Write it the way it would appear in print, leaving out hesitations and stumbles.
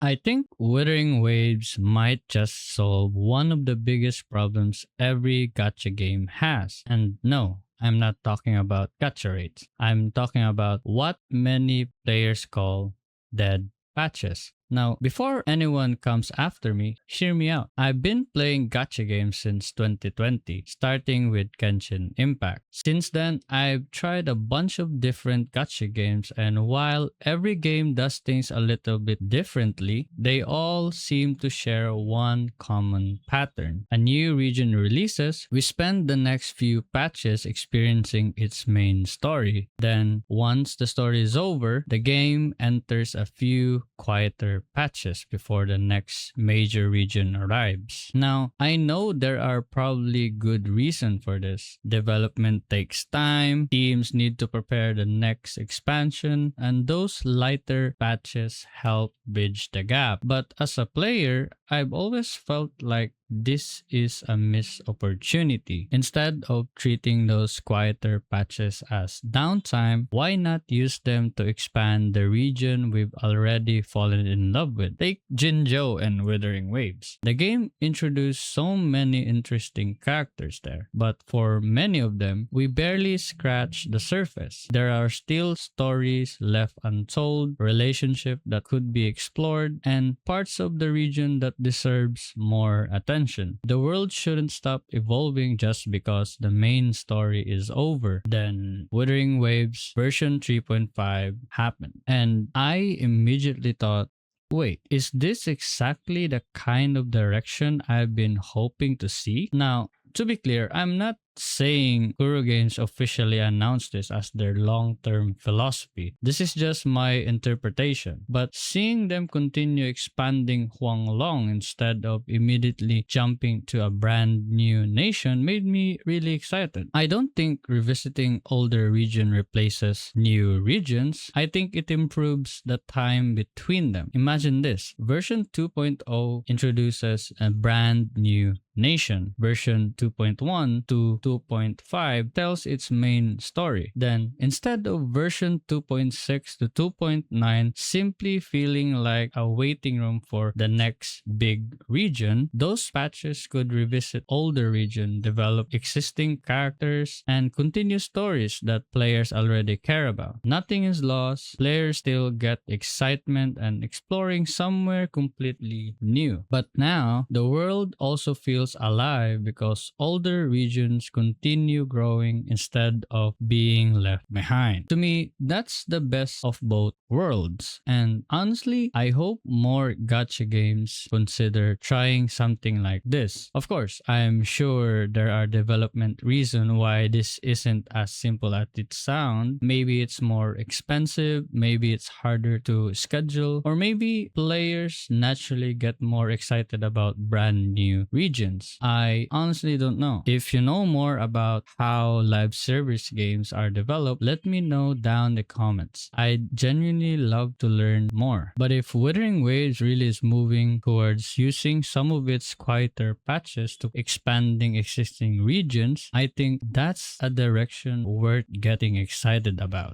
I think Wuthering Waves might just solve one of the biggest problems every gacha game has. And no, I'm not talking about gacha rates. I'm talking about what many players call dead patches. Now, before anyone comes after me, hear me out. I've been playing gacha games since 2020, starting with Genshin Impact. Since then, I've tried a bunch of different gacha games, and while every game does things a little bit differently, they all seem to share one common pattern. A new region releases, we spend the next few patches experiencing its main story. Then, once the story is over, the game enters a few quieter patches before the next major region arrives. Now, I know there are probably good reason for this. Development takes time, teams need to prepare the next expansion, and those lighter patches help bridge the gap. But as a player, I've always felt like this is a missed opportunity. Instead of treating those quieter patches as downtime, why not use them to expand the region we've already fallen in love with? Take Jinzhou and Wuthering Waves. The game introduced so many interesting characters there, but for many of them, we barely scratched the surface. There are still stories left untold, relationships that could be explored, and parts of the region that deserves more attention. The world shouldn't stop evolving just because the main story is over. Then Wuthering Waves version 3.5 happened, and I immediately thought, wait, is this exactly the kind of direction I've been hoping to see? Now, to be clear, I'm not saying Kuro Games officially announced this as their long-term philosophy. This is just my interpretation. But seeing them continue expanding Huanglong instead of immediately jumping to a brand new nation made me really excited. I don't think revisiting older region replaces new regions. I think it improves the time between them. Imagine this. Version 2.0 introduces a brand new nation. Version 2.1 to 2.5 tells its main story. Then, instead of version 2.6 to 2.9 simply feeling like a waiting room for the next big region, those patches could revisit older region, develop existing characters, and continue stories that players already care about. Nothing is lost. Players still get excitement and exploring somewhere completely new. But now, the world also feels alive because older regions continue growing instead of being left behind. To me, that's the best of both worlds. And honestly, I hope more gacha games consider trying something like this. Of course, I'm sure there are development reasons why this isn't as simple as it sounds. Maybe it's more expensive, maybe it's harder to schedule, or maybe players naturally get more excited about brand new regions. I honestly don't know. If you know more about how live service games are developed, let me know down in the comments. I genuinely love to learn more. But if Wuthering Waves really is moving towards using some of its quieter patches to expanding existing regions, I think that's a direction worth getting excited about.